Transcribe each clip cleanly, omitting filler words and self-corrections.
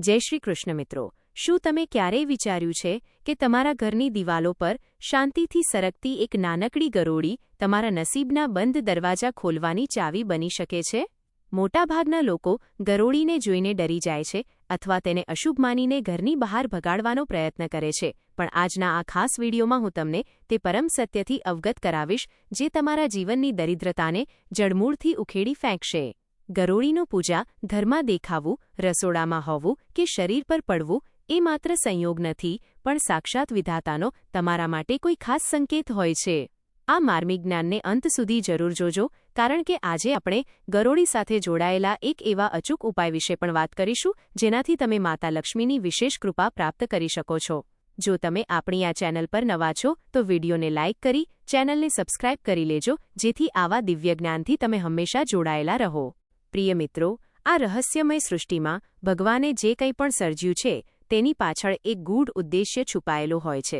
જય શ્રી કૃષ્ણ મિત્રો, શું તમે ક્યારેય વિચાર્યું છે કે તમારા ઘરની દિવાલો પર શાંતિથી સરકતી એક નાનકડી ગરોળી તમારા નસીબના બંધ દરવાજા ખોલવાની ચાવી બની શકે છે? મોટાભાગના લોકો ગરોળીને જોઈને ડરી જાય છે અથવા તેને અશુભ માનીને ઘરની બહાર ભગાડવાનો પ્રયત્ન કરે છે, પણ આજના આ ખાસ વિડીયોમાં હું તમને તે પરમ સત્યથી અવગત કરાવીશ જે તમારા જીવનની દરિદ્રતાને જડમૂળથી ઉખેડી ફેંકશે. ગરોળીનું પૂજા ઘરમાં દેખાવું, રસોડામાં હોવું કે શરીર પર પડવું એ માત્ર સંયોગ નથી, પણ સાક્ષાત વિધાતાનો તમારા માટે કોઈ ખાસ સંકેત હોય છે. આ માર્મિક જ્ઞાનને અંત સુધી જરૂર જોજો, કારણ કે આજે આપણે ગરોળી સાથે જોડાયેલા એક એવા અચૂક ઉપાય વિશે પણ વાત કરીશું જેનાથી તમે માતા લક્ષ્મીની વિશેષ કૃપા પ્રાપ્ત કરી શકો છો. જો તમે આપણી આ ચેનલ પર નવા છો તો વિડીયોને લાઇક કરી ચેનલને સબસ્ક્રાઇબ કરી લેજો, જેથી આવા દિવ્ય જ્ઞાનથી તમે હંમેશા જોડાયેલા રહો. પ્રિય મિત્રો, આ રહસ્યમય સૃષ્ટિમાં ભગવાને જે કંઈ પણ સર્જ્યું છે તેની પાછળ એક ગૂઢ ઉદ્દેશ્ય છુપાયેલો હોય છે.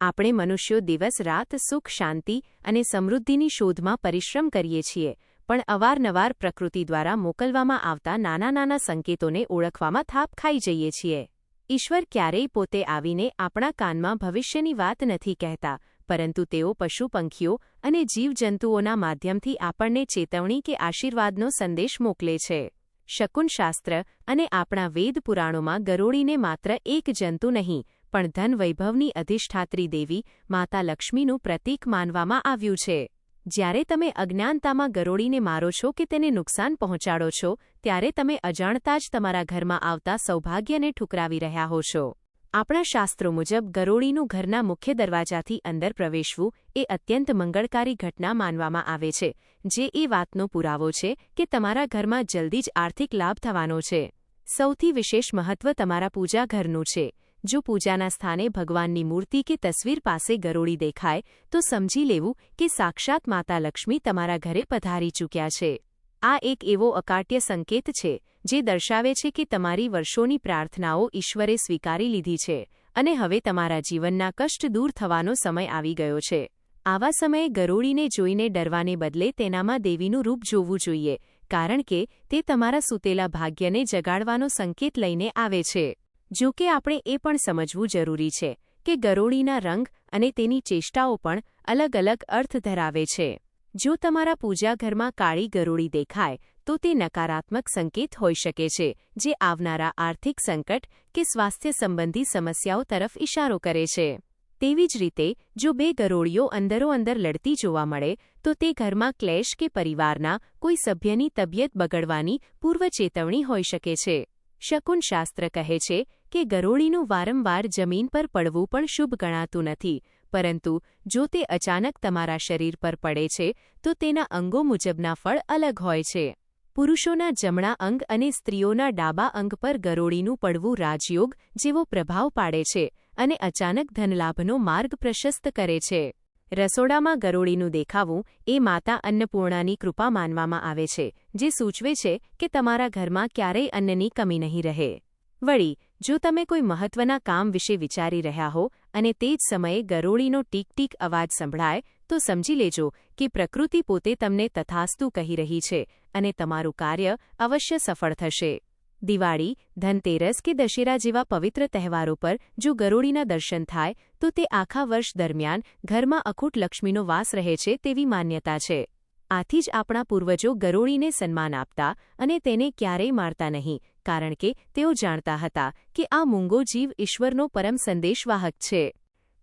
આપણે મનુષ્યો દિવસ રાત સુખ, શાંતિ અને સમૃદ્ધિની શોધમાં પરિશ્રમ કરીએ છીએ, પણ અવારનવાર પ્રકૃતિ દ્વારા મોકલવામાં આવતા નાના નાના સંકેતોને ઓળખવામાં થાપ ખાઈ જઈએ છીએ. ઈશ્વર ક્યારેય પોતે આવીને આપણા કાનમાં ભવિષ્યની વાત નથી કહેતા, પરંતુ તેઓ પશુ, પંખીઓ અને જીવજંતુઓના માધ્યમથી આપણને ચેતવણી કે આશીર્વાદનો સંદેશ મોકલે છે. શકુનશાસ્ત્ર અને આપણા વેદ પુરાણોમાં ગરોળીને માત્ર એક જંતુ નહીં, પણ ધન વૈભવની અધિષ્ઠાત્રી દેવી માતા લક્ષ્મીનું પ્રતીક માનવામાં આવ્યું છે. જ્યારે તમે અજ્ઞાનતામાં ગરોળીને મારો છો કે તેને નુકસાન પહોંચાડો છો, ત્યારે તમે અજાણતા જ તમારા ઘરમાં આવતા સૌભાગ્યને ઠુકરાવી રહ્યા હો છો. આપણા શાસ્ત્રો મુજબ ગરોળીનું ઘરના મુખ્ય દરવાજાથી અંદર પ્રવેશવું એ અત્યંત મંગળકારી ઘટના માનવામાં આવે છે, જે એ વાતનો પુરાવો છે કે તમારા ઘરમાં જલ્દી જ આર્થિક લાભ થવાનો છે. સૌથી વિશેષ મહત્વ તમારા પૂજા ઘરનું છે. જો પૂજાના સ્થાને ભગવાનની મૂર્તિ કે તસવીર પાસે ગરોળી દેખાય તો સમજી લેવું કે સાક્ષાત માતા લક્ષ્મી તમારા ઘરે પધારી ચૂક્યા છે. આ એક એવો અકાટ્ય સંકેત છે જે દર્શાવે છે કે તમારી વર્ષોની પ્રાર્થનાઓ ઈશ્વરે સ્વીકારી લીધી છે અને હવે તમારા જીવનના કષ્ટ દૂર થવાનો સમય આવી ગયો છે. આવા સમયે ગરોળીને જોઈને ડરવાને બદલે તેનામાં દેવીનું રૂપ જોવું જોઈએ, કારણ કે તે તમારા સૂતેલા ભાગ્યને જગાડવાનો સંકેત લઈને આવે છે. જો કે આપણે એ પણ સમજવું જરૂરી છે કે ગરોળીના રંગ અને તેની ચેષ્ટાઓ પણ અલગ અલગ અર્થ ધરાવે છે. જો તમારા પૂજા ઘરમાં કાળી ગરોળી દેખાય તો તે નકારાત્મક સંકેત હોઈ શકે છે, જે આવનારા આર્થિક સંકટ કે સ્વાસ્થ્ય સંબંધી સમસ્યાઓ તરફ ઇશારો કરે છે. તેવી જ રીતે જો બે ગરોળીઓ અંદરોઅંદર લડતી જોવા મળે તો તે ઘરમાં ક્લેશ કે પરિવારના કોઈ સભ્યની તબિયત બગડવાની પૂર્વ ચેતવણી હોઈ શકે છે. શકુનશાસ્ત્ર કહે છે કે ગરોળીનું વારંવાર જમીન પર પડવું પણ શુભ ગણાતું નથી, પરંતુ જો તે અચાનક તમારા શરીર પર પડે છે તો તેના અંગો મુજબના ફળ અલગ હોય છે. પુરુષોના જમણા અંગ અને સ્ત્રીઓના ડાબા અંગ પર ગરોળીનું પડવું રાજયોગ જેવો પ્રભાવ પાડે છે અને અચાનક ધનલાભનો માર્ગ પ્રશસ્ત કરે છે. રસોડામાં ગરોળીનું દેખાવું એ માતા અન્નપૂર્ણાની કૃપા માનવામાં આવે છે, જે સૂચવે છે કે તમારા ઘરમાં ક્યારેય અન્નની કમી નહીં રહે. વળી, જો તમે કોઈ મહત્વના કામ વિશે વિચારી રહ્યા હો અને તે જ સમયે ગરોળીનો ટીક ટીક અવાજ સંભળાય તો સમજી લેજો કે પ્રકૃતિ પોતે તમને તથાસ્તુ કહી રહી છે અને તમારું કાર્ય અવશ્ય સફળ થશે. દિવાળી, ધનતેરસ કે દશેરા જેવા પવિત્ર તહેવારો પર જો ગરોળીના દર્શન થાય તો તે આખા વર્ષ દરમિયાન ઘરમાં અખૂટ લક્ષ્મીનો વાસ રહે છે તેવી માન્યતા છે. આથી જ આપણા પૂર્વજો ગરોળીને સન્માન આપતા અને તેને ક્યારેય મારતા નહીં, કારણ કે તેઓ જાણતા હતા કે આ મૂંગો જીવ ઈશ્વરનો પરમ સંદેશવાહક છે.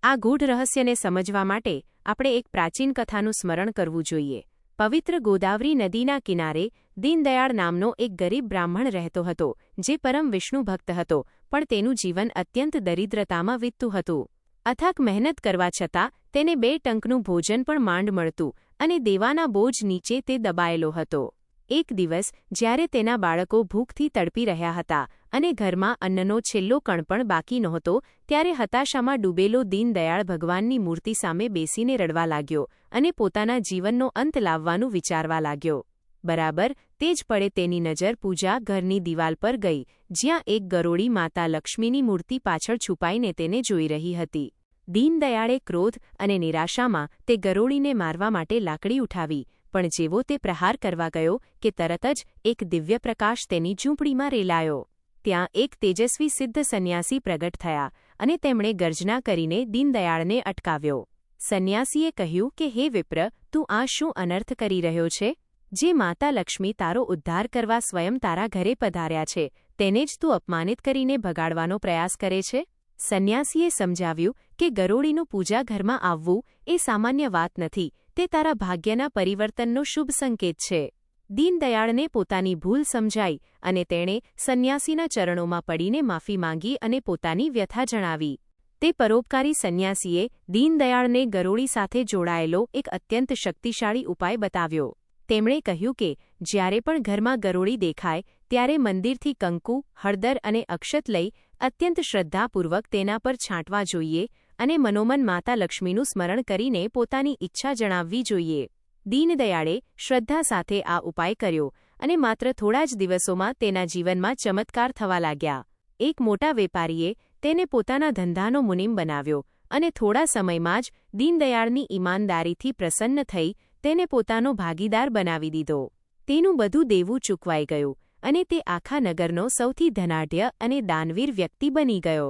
આ ગૂઢ રહસ્યને સમજવા માટે આપણે એક પ્રાચીન કથાનું સ્મરણ કરવું જોઈએ. પવિત્ર ગોદાવરી નદીના કિનારે દીનદયાળ નામનો એક ગરીબ બ્રાહ્મણ રહેતો હતો, જે પરમ વિષ્ણુ ભક્ત હતો, પણ તેનું જીવન અત્યંત દરિદ્રતામાં વીતતું હતું. અથાક મહેનત કરવા છતાં તેને 2 ટંકનું ભોજન પણ માંડ મળતું અને દેવાના બોજ નીચે તે દબાયેલો હતો. એક દિવસ જ્યારે તેના બાળકો ભૂખથી તડપી રહ્યા હતા અને ઘરમાં અન્નનો છેલ્લો કણ પણ બાકી નહોતો, ત્યારે હતાશામાં ડૂબેલો દીનદયાળ ભગવાનની મૂર્તિ સામે બેસીને રડવા લાગ્યો અને પોતાના જીવનનો અંત લાવવાનું વિચારવા લાગ્યો. બરાબર તે જ પળે તેની નજર પૂજા ઘરની દિવાલ પર ગઈ, જ્યાં એક ગરોળી માતા લક્ષ્મીની મૂર્તિ પાછળ છુપાઈને તેને જોઈ રહી હતી. દીનદયાળે ક્રોધ અને નિરાશામાં તે ગરોળીને મારવા માટે લાકડી ઉઠાવી, પણ જેવો તે પ્રહાર કરવા ગયો કે તરત જ એક દિવ્ય પ્રકાશ તેની ઝૂંપડીમાં રેલાયો. ત્યાં એક તેજસ્વી સિદ્ધ સંન્યાસી પ્રગટ થયા અને તેમણે ગર્જના કરીને દીનદયાળને અટકાવ્યો. સંન્યાસીએ કહ્યું કે હે વિપ્ર, તું આ શું અનર્થ કરી રહ્યો છે? જે માતા લક્ષ્મી તારો ઉદ્ધાર કરવા સ્વયં તારા ઘરે પધાર્યા છે તેને જ તું અપમાનિત કરીને ભગાડવાનો પ્રયાસ કરે છે? સંન્યાસીએ સમજાવ્યું કે ગરોળીનું પૂજા ઘરમાં આવવું એ સામાન્ય વાત નથી, તે તારા ભાગ્યના પરિવર્તનનો શુભ સંકેત છે. દીનદયાળને પોતાની ભૂલ સમજાઈ અને તેણે સંન્યાસીના ચરણોમાં પડીને માફી માંગી અને પોતાની વ્યથા જણાવી. તે પરોપકારી સંન્યાસીએ દીનદયાળને ગરોળી સાથે જોડાયેલો એક અત્યંત શક્તિશાળી ઉપાય બતાવ્યો. તેમણે કહ્યું કે જ્યારે પણ ઘરમાં ગરોળી દેખાય ત્યારે મંદિરથી કંકુ, હળદર અને અક્ષત લઈ અત્યંત શ્રદ્ધાપૂર્વક તેના પર છાંટવા જોઈએ અને મનોમન માતા લક્ષ્મીનું સ્મરણ કરીને પોતાની ઈચ્છા જણાવવી જોઈએ. દીનદયાળે શ્રદ્ધા સાથે આ ઉપાય કર્યો અને માત્ર થોડા જ દિવસોમાં તેના જીવનમાં ચમત્કાર થવા લાગ્યા. એક મોટા વેપારીએ તેને પોતાના ધંધાનો મુનિમ બનાવ્યો અને થોડા સમયમાં જ દીનદયાળની ઈમાનદારીથી પ્રસન્ન થઈ તેને પોતાનો ભાગીદાર બનાવી દીધો. તેનું બધું દેવું ચૂકવાઈ ગયું અને તે આખા નગરનો સૌથી ધનાઢ્ય અને દાનવીર વ્યક્તિ બની ગયો.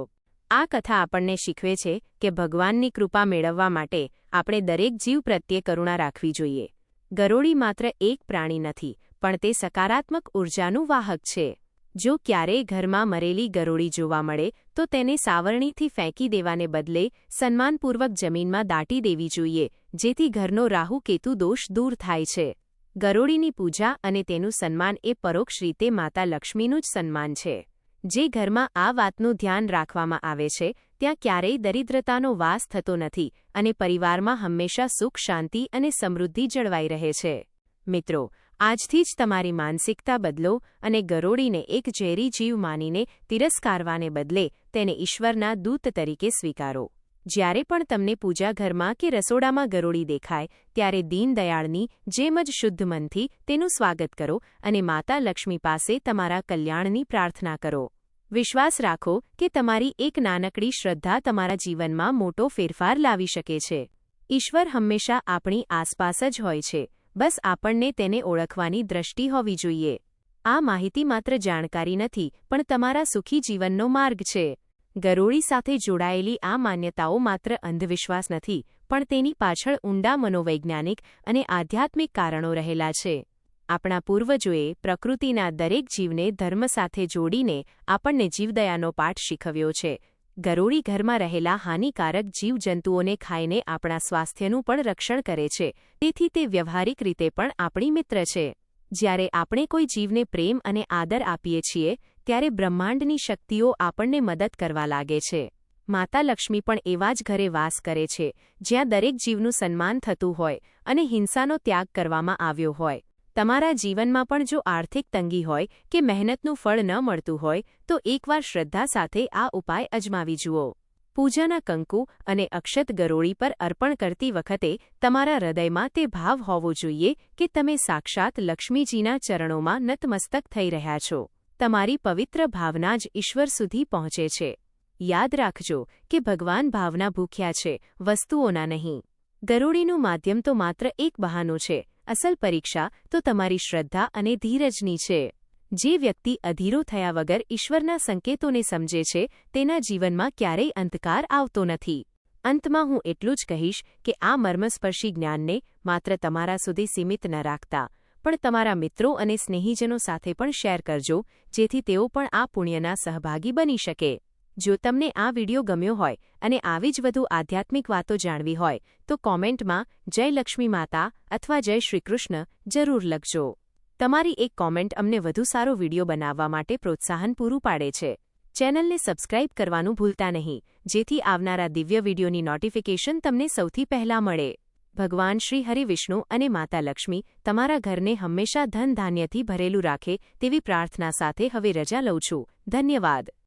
આ કથા આપણને શીખવે છે કે ભગવાનની કૃપા મેળવવા માટે આપણે દરેક જીવ પ્રત્યે કરુણા રાખવી જોઈએ. ગરોળી માત્ર એક પ્રાણી નથી, પણ તે સકારાત્મક ઊર્જાનું વાહક છે. જો ક્યારેય ઘરમાં મરેલી ગરોળી જોવા મળે તો તેને સાવરણીથી ફેંકી દેવાને બદલે સન્માનપૂર્વક જમીનમાં દાટી દેવી જોઈએ, જેથી ઘરનો રાહુ કેતુ દોષ દૂર થાય છે. ગરોળીની પૂજા અને તેનું સન્માન એ પરોક્ષ રીતે માતા લક્ષ્મીનું જ સન્માન છે. જે ઘરમાં આ વાતનું ધ્યાન રાખવામાં આવે છે ત્યાં ક્યારેય દરિદ્રતાનો વાસ થતો નથી અને પરિવારમાં હંમેશા સુખ, શાંતિ અને સમૃદ્ધિ જળવાઈ રહે છે. મિત્રો, આજથી જ તમારી માનસિકતા બદલો અને ગરોળીને એક ઝેરી જીવ માનીને તિરસ્કારવાને બદલે તેને ઈશ્વરના દૂત તરીકે સ્વીકારો. જ્યારે પણ તમને પૂજા ઘરમાં કે રસોડામાં ગરોળી દેખાય ત્યારે દીનદયાળની જેમ જ શુદ્ધ મનથી તેનું સ્વાગત કરો અને માતા લક્ષ્મી પાસે તમારા કલ્યાણની પ્રાર્થના કરો. વિશ્વાસ રાખો કે તમારી એક નાનકડી શ્રદ્ધા તમારા જીવનમાં મોટો ફેરફાર લાવી શકે છે. ઈશ્વર હંમેશા આપણી આસપાસ જ હોય છે, બસ આપણને તેને ઓળખવાની દ્રષ્ટિ હોવી જોઈએ. આ માહિતી માત્ર જાણકારી નથી, પણ તમારા સુખી જીવનનો માર્ગ છે. ગરોળી સાથે જોડાયેલી આ માન્યતાઓ માત્ર અંધવિશ્વાસ નથી, પણ તેની પાછળ ઊંડા મનોવૈજ્ઞાનિક અને આધ્યાત્મિક કારણો રહેલા છે. આપણા પૂર્વજોએ પ્રકૃતિના દરેક જીવને ધર્મ સાથે જોડીને આપણને જીવદયાનો પાઠ શીખવ્યો છે. ગરોળી ઘરમાં રહેલા હાનિકારક જીવજંતુઓને ખાઈને આપણા સ્વાસ્થ્યનું પણ રક્ષણ કરે છે, તેથી તે વ્યવહારિક રીતે પણ આપણી મિત્ર છે. જ્યારે આપણે કોઈ જીવને પ્રેમ અને આદર આપીએ છીએ ત્યારે બ્રહ્માંડની શક્તિઓ આપણને મદદ કરવા લાગે છે. માતા લક્ષ્મી પણ એવા જ ઘરે વાસ કરે છે જ્યાં દરેક જીવનું સન્માન થતું હોય અને હિંસાનો ત્યાગ કરવામાં આવ્યો હોય. તમારા જીવનમાં પણ જો આર્થિક તંગી હોય કે મહેનતનું ફળ ન મળતું હોય તો એકવાર શ્રદ્ધા સાથે આ ઉપાય અજમાવી જુઓ. પૂજાના કંકુ અને અક્ષત ગરોળી પર અર્પણ કરતી વખતે તમારા હૃદયમાં તે ભાવ હોવો જોઈએ કે તમે સાક્ષાત લક્ષ્મીજીના ચરણોમાં નતમસ્તક થઈ રહ્યા છો. તમારી પવિત્ર ભાવના જ ઈશ્વર સુધી પહોંચે છે. યાદ રાખજો કે ભગવાન ભાવના ભૂખ્યા છે, વસ્તુઓના નહીં. ગરોળીનું માધ્યમ તો માત્ર એક બહાનું છે, અસલ પરીક્ષા તો તમારી શ્રદ્ધા અને ધીરજની છે. જે વ્યક્તિ અધીરો થયા વગર ઈશ્વરના સંકેતોને સમજે છે તેના જીવનમાં ક્યારેય અંધકાર આવતો નથી. અંતમાં હું એટલું જ કહીશ કે આ મર્મસ્પર્શી જ્ઞાનને માત્ર તમારા સુધી સીમિત ન રાખતા, પણ તમારા મિત્રો અને સ્નેહીજનો સાથે પણ શેર કરજો, જેથી તેઓ પણ આ પુણ્યના સહભાગી બની શકે. જો તમને આ વિડિયો ગમ્યો હોય અને આવી જ વધુ આધ્યાત્મિક વાતો જાણવી હોય તો કોમેન્ટમાં જય લક્ષ્મી માતા અથવા જય શ્રીકૃષ્ણ જરૂર લખજો. તમારી એક કોમેન્ટ અમને વધુ સારો વિડિયો બનાવવા માટે પ્રોત્સાહન પૂરું પાડે છે. ચેનલને સબસ્ક્રાઇબ કરવાનું ભૂલતા નહીં, જેથી આવનારા દિવ્ય વિડિયોની નોટિફિકેશન તમને સૌથી પહેલા મળે. ભગવાન શ્રી હરિ વિષ્ણુ અને માતા લક્ષ્મી તમારા ઘરને હંમેશા ધન ધાન્યથી ભરેલું રાખે તેવી પ્રાર્થના સાથે હવે રજા લઉં છું. ધન્યવાદ.